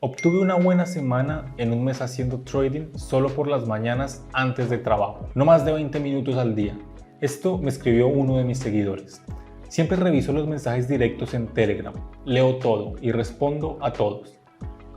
Obtuve una buena semana en un mes haciendo trading solo por las mañanas antes del trabajo, no más de 20 minutos al día. Esto me escribió uno de mis seguidores. Siempre reviso los mensajes directos en Telegram, leo todo y respondo a todos.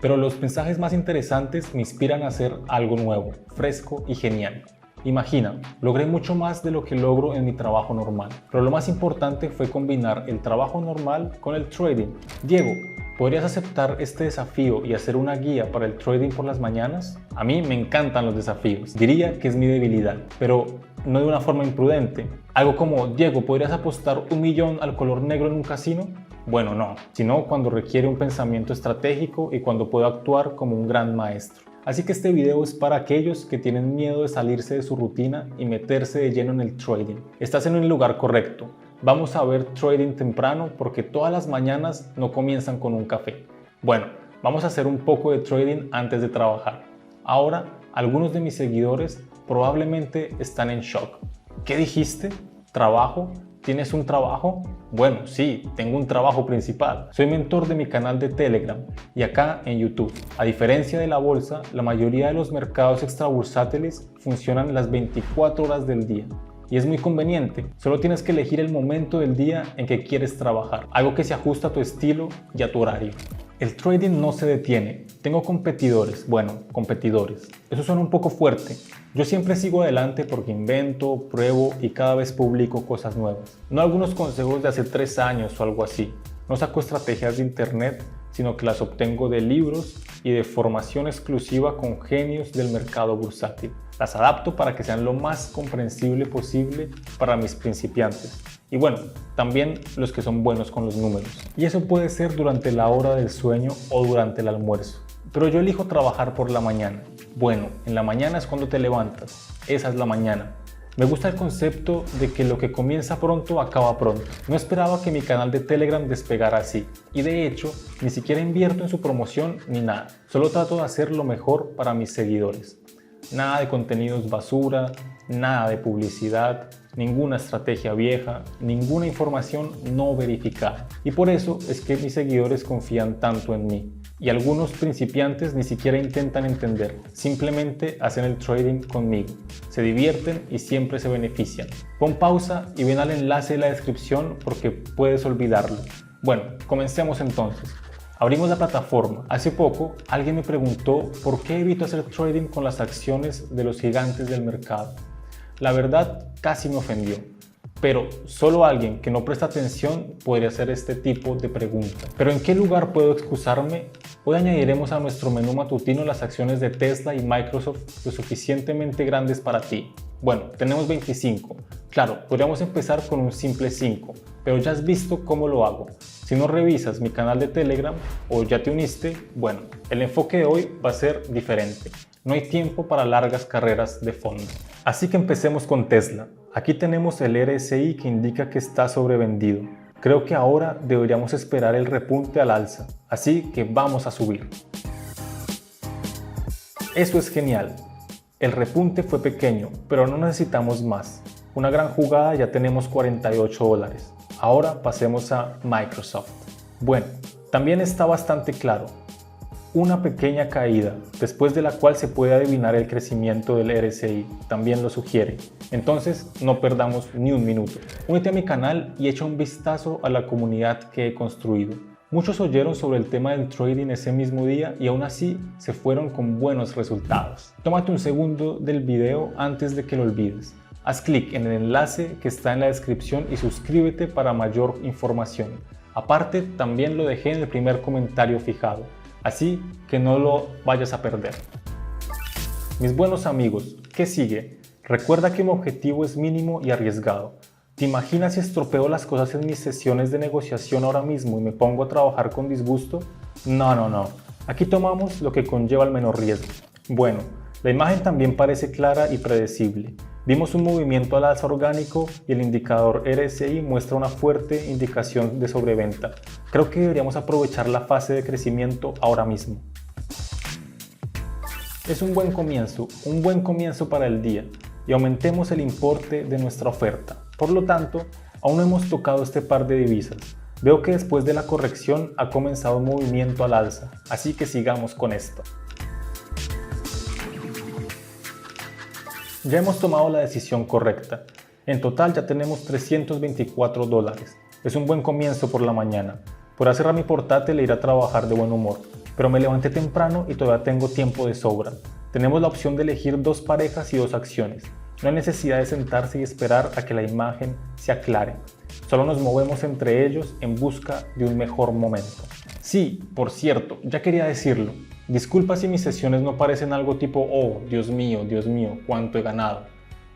Pero los mensajes más interesantes me inspiran a hacer algo nuevo, fresco y genial. Imagina, logré mucho más de lo que logro en mi trabajo normal, pero lo más importante fue combinar el trabajo normal con el trading. Diego, ¿podrías aceptar este desafío y hacer una guía para el trading por las mañanas? A mí me encantan los desafíos, diría que es mi debilidad, pero no de una forma imprudente. Algo como, Diego, ¿podrías apostar 1 millón al color negro en un casino? Bueno, no, sino cuando requiere un pensamiento estratégico y cuando puedo actuar como un gran maestro. Así que este video es para aquellos que tienen miedo de salirse de su rutina y meterse de lleno en el trading. Estás en el lugar correcto. Vamos a ver trading temprano porque todas las mañanas no comienzan con un café. Bueno, vamos a hacer un poco de trading antes de trabajar. Ahora, algunos de mis seguidores probablemente están en shock. ¿Qué dijiste? ¿Trabajo? ¿Tienes un trabajo? Bueno, sí, tengo un trabajo principal. Soy mentor de mi canal de Telegram y acá en YouTube. A diferencia de la bolsa, la mayoría de los mercados extrabursátiles funcionan las 24 horas del día. Y es muy conveniente, solo tienes que elegir el momento del día en que quieres trabajar, algo que se ajusta a tu estilo y a tu horario. El trading no se detiene. Tengo competidores, eso suena un poco fuerte. Yo siempre sigo adelante porque invento, pruebo y cada vez publico cosas nuevas. No algunos consejos de hace 3 años o algo así. No saco estrategias de internet, sino que las obtengo de libros y de formación exclusiva con genios del mercado bursátil. Las adapto para que sean lo más comprensible posible para mis principiantes. Y bueno, también los que son buenos con los números. Y eso puede ser durante la hora del sueño o durante el almuerzo. Pero yo elijo trabajar por la mañana. Bueno, en la mañana es cuando te levantas. Esa es la mañana. Me gusta el concepto de que lo que comienza pronto acaba pronto. No esperaba que mi canal de Telegram despegara así. Y de hecho, ni siquiera invierto en su promoción ni nada. Solo trato de hacer lo mejor para mis seguidores. Nada de contenidos basura, nada de publicidad, ninguna estrategia vieja, ninguna información no verificada. Y por eso es que mis seguidores confían tanto en mí. Y algunos principiantes ni siquiera intentan entender, simplemente hacen el trading conmigo, se divierten y siempre se benefician. Pon pausa y ven al enlace de la descripción porque puedes olvidarlo. Bueno, comencemos entonces. Abrimos la plataforma. Hace poco alguien me preguntó por qué evito hacer trading con las acciones de los gigantes del mercado. La verdad casi me ofendió. Pero solo alguien que no presta atención podría hacer este tipo de pregunta. ¿Pero en qué lugar puedo excusarme? Hoy añadiremos a nuestro menú matutino las acciones de Tesla y Microsoft lo suficientemente grandes para ti. Bueno, tenemos 25. Claro, podríamos empezar con un simple 5, pero ya has visto cómo lo hago. Si no revisas mi canal de Telegram o ya te uniste, bueno, el enfoque de hoy va a ser diferente. No hay tiempo para largas carreras de fondo. Así que empecemos con Tesla. Aquí tenemos el RSI que indica que está sobrevendido. Creo que ahora deberíamos esperar el repunte al alza, así que vamos a subir. Eso es genial. El repunte fue pequeño, pero no necesitamos más. Una gran jugada, ya tenemos $48. Ahora pasemos a Microsoft. Bueno, también está bastante claro. Una pequeña caída, después de la cual se puede adivinar el crecimiento del RSI, también lo sugiere. Entonces, no perdamos ni un minuto. Únete a mi canal y echa un vistazo a la comunidad que he construido. Muchos oyeron sobre el tema del trading ese mismo día y aún así se fueron con buenos resultados. Tómate un segundo del video antes de que lo olvides. Haz clic en el enlace que está en la descripción y suscríbete para mayor información. Aparte, también lo dejé en el primer comentario fijado. Así que no lo vayas a perder. Mis buenos amigos, ¿qué sigue? Recuerda que mi objetivo es mínimo y arriesgado. ¿Te imaginas si estropeo las cosas en mis sesiones de negociación ahora mismo y me pongo a trabajar con disgusto? No. Aquí tomamos lo que conlleva el menor riesgo. Bueno, la imagen también parece clara y predecible. Vimos un movimiento al alza orgánico y el indicador RSI muestra una fuerte indicación de sobreventa. Creo que deberíamos aprovechar la fase de crecimiento ahora mismo. Es un buen comienzo para el día y aumentemos el importe de nuestra oferta. Por lo tanto, aún no hemos tocado este par de divisas. Veo que después de la corrección ha comenzado un movimiento al alza, así que sigamos con esto. Ya hemos tomado la decisión correcta. En total ya tenemos $324. Es un buen comienzo por la mañana. Podré cerrar mi portátil e ir a trabajar de buen humor, pero me levanté temprano y todavía tengo tiempo de sobra. Tenemos la opción de elegir 2 parejas y 2 acciones. No hay necesidad de sentarse y esperar a que la imagen se aclare. Solo nos movemos entre ellos en busca de un mejor momento. Sí, por cierto, ya quería decirlo. Disculpa si mis sesiones no parecen algo tipo, oh, Dios mío, cuánto he ganado.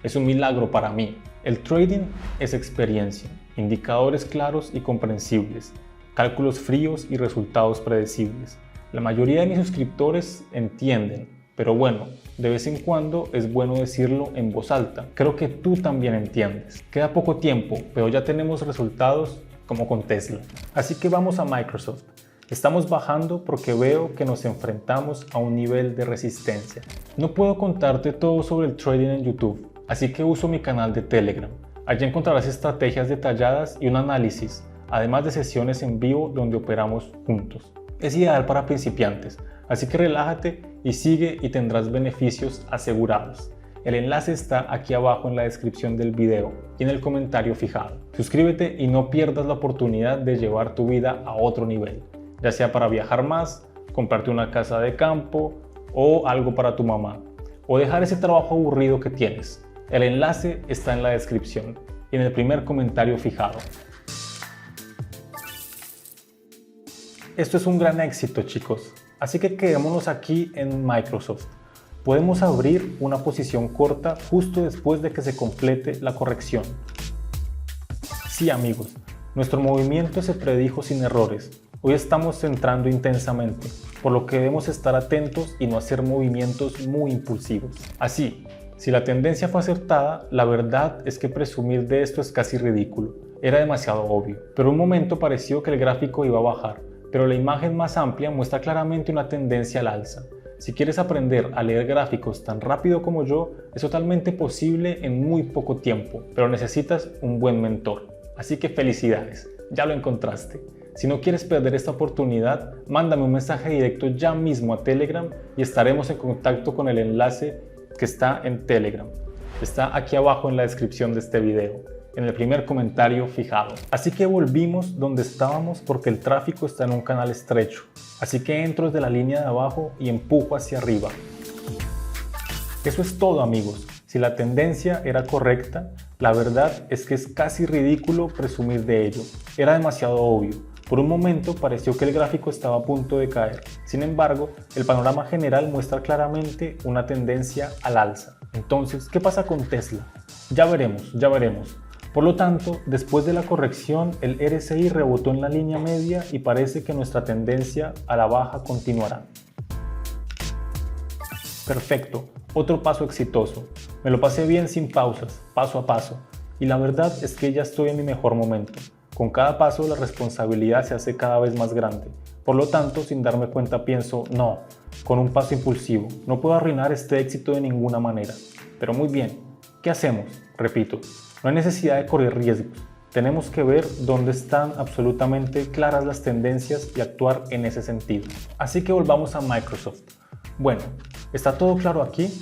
Es un milagro para mí. El trading es experiencia, indicadores claros y comprensibles, cálculos fríos y resultados predecibles. La mayoría de mis suscriptores entienden, pero bueno, de vez en cuando es bueno decirlo en voz alta. Creo que tú también entiendes. Queda poco tiempo, pero ya tenemos resultados como con Tesla. Así que vamos a Microsoft. Estamos bajando porque veo que nos enfrentamos a un nivel de resistencia. No puedo contarte todo sobre el trading en YouTube, así que uso mi canal de Telegram. Allí encontrarás estrategias detalladas y un análisis, además de sesiones en vivo donde operamos juntos. Es ideal para principiantes, así que relájate y sigue y tendrás beneficios asegurados. El enlace está aquí abajo en la descripción del video y en el comentario fijado. Suscríbete y no pierdas la oportunidad de llevar tu vida a otro nivel, ya sea para viajar más, comprarte una casa de campo o algo para tu mamá, o dejar ese trabajo aburrido que tienes. El enlace está en la descripción y en el primer comentario fijado. Esto es un gran éxito, chicos, así que quedémonos aquí en Microsoft. Podemos abrir una posición corta justo después de que se complete la corrección. Sí, amigos, nuestro movimiento se predijo sin errores. Hoy estamos entrando intensamente, por lo que debemos estar atentos y no hacer movimientos muy impulsivos. Así, si la tendencia fue acertada, la verdad es que presumir de esto es casi ridículo. Era demasiado obvio. Por un momento pareció que el gráfico iba a bajar, pero la imagen más amplia muestra claramente una tendencia al alza. Si quieres aprender a leer gráficos tan rápido como yo, es totalmente posible en muy poco tiempo, pero necesitas un buen mentor. Así que felicidades, ya lo encontraste. Si no quieres perder esta oportunidad, mándame un mensaje directo ya mismo a Telegram y estaremos en contacto con el enlace que está en Telegram. Está aquí abajo en la descripción de este video, en el primer comentario fijado. Así que volvimos donde estábamos porque el tráfico está en un canal estrecho. Así que entro desde la línea de abajo y empujo hacia arriba. Eso es todo, amigos. Si la tendencia era correcta, la verdad es que es casi ridículo presumir de ello. Era demasiado obvio. Por un momento pareció que el gráfico estaba a punto de caer. Sin embargo, el panorama general muestra claramente una tendencia al alza. Entonces, ¿qué pasa con Tesla? Ya veremos, ya veremos. Por lo tanto, después de la corrección, el RSI rebotó en la línea media y parece que nuestra tendencia a la baja continuará. Perfecto, otro paso exitoso. Me lo pasé bien sin pausas, paso a paso. Y la verdad es que ya estoy en mi mejor momento. Con cada paso la responsabilidad se hace cada vez más grande. Por lo tanto, sin darme cuenta pienso, no, con un paso impulsivo. No puedo arruinar este éxito de ninguna manera. Pero muy bien, ¿qué hacemos? Repito, no hay necesidad de correr riesgos. Tenemos que ver dónde están absolutamente claras las tendencias y actuar en ese sentido. Así que volvamos a Microsoft. Bueno, ¿está todo claro aquí?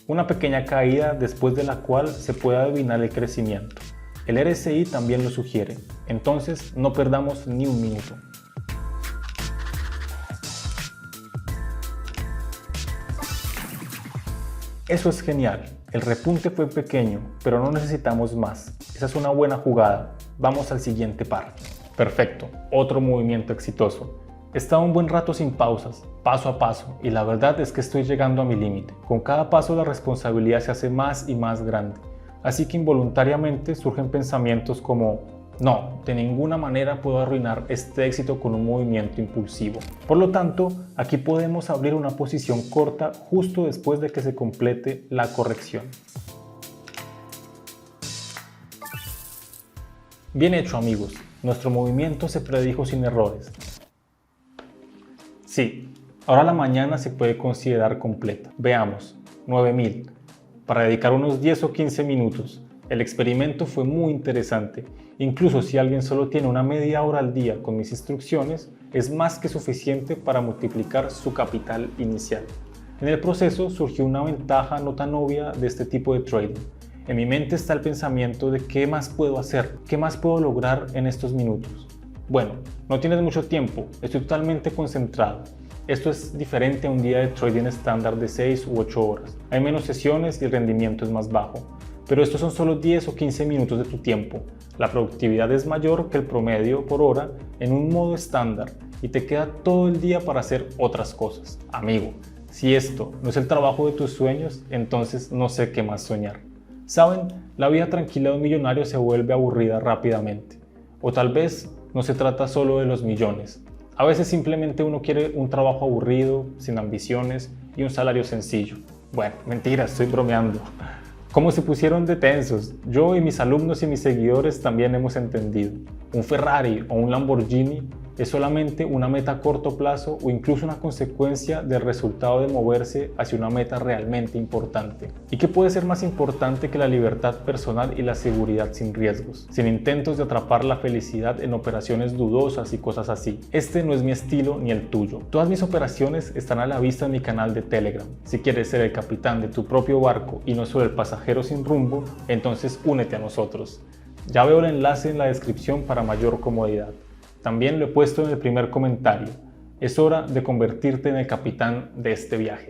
Una pequeña caída después de la cual se puede adivinar el crecimiento. El RSI también lo sugiere, entonces no perdamos ni un minuto. Eso es genial, el repunte fue pequeño, pero no necesitamos más. Esa es una buena jugada. Vamos al siguiente par. Perfecto, otro movimiento exitoso. He estado un buen rato sin pausas, paso a paso, y la verdad es que estoy llegando a mi límite. Con cada paso la responsabilidad se hace más y más grande. Así que involuntariamente surgen pensamientos como, no, de ninguna manera puedo arruinar este éxito con un movimiento impulsivo. Por lo tanto, aquí podemos abrir una posición corta justo después de que se complete la corrección. Bien hecho, amigos, nuestro movimiento se predijo sin errores. Sí, ahora la mañana se puede considerar completa. Veamos, 9000. Para dedicar unos 10 o 15 minutos El experimento fue muy interesante. Incluso si alguien solo tiene una media hora al día con mis instrucciones, es más que suficiente para multiplicar su capital inicial. En el proceso surgió una ventaja no tan obvia de este tipo de trading. En mi mente está el pensamiento de qué más puedo hacer, qué más puedo lograr en estos minutos. Bueno, no tienes mucho tiempo, estoy totalmente concentrado. Esto es diferente a un día de trading estándar de 6 u 8 horas. Hay menos sesiones y el rendimiento es más bajo. Pero estos son solo 10 o 15 minutos de tu tiempo. La productividad es mayor que el promedio por hora en un modo estándar y te queda todo el día para hacer otras cosas. Amigo, si esto no es el trabajo de tus sueños, entonces no sé qué más soñar. ¿Saben? La vida tranquila de un millonario se vuelve aburrida rápidamente. O tal vez no se trata solo de los millones. A veces simplemente uno quiere un trabajo aburrido, sin ambiciones y un salario sencillo. Bueno, mentira, estoy bromeando. ¿Cómo se pusieron de tensos? Yo y mis alumnos y mis seguidores también hemos entendido. Un Ferrari o un Lamborghini es solamente una meta a corto plazo o incluso una consecuencia del resultado de moverse hacia una meta realmente importante. ¿Y qué puede ser más importante que la libertad personal y la seguridad sin riesgos, sin intentos de atrapar la felicidad en operaciones dudosas y cosas así? Este no es mi estilo ni el tuyo. Todas mis operaciones están a la vista en mi canal de Telegram. Si quieres ser el capitán de tu propio barco y no solo el pasajero sin rumbo, entonces únete a nosotros. Ya veo el enlace en la descripción para mayor comodidad. También lo he puesto en el primer comentario. Es hora de convertirte en el capitán de este viaje.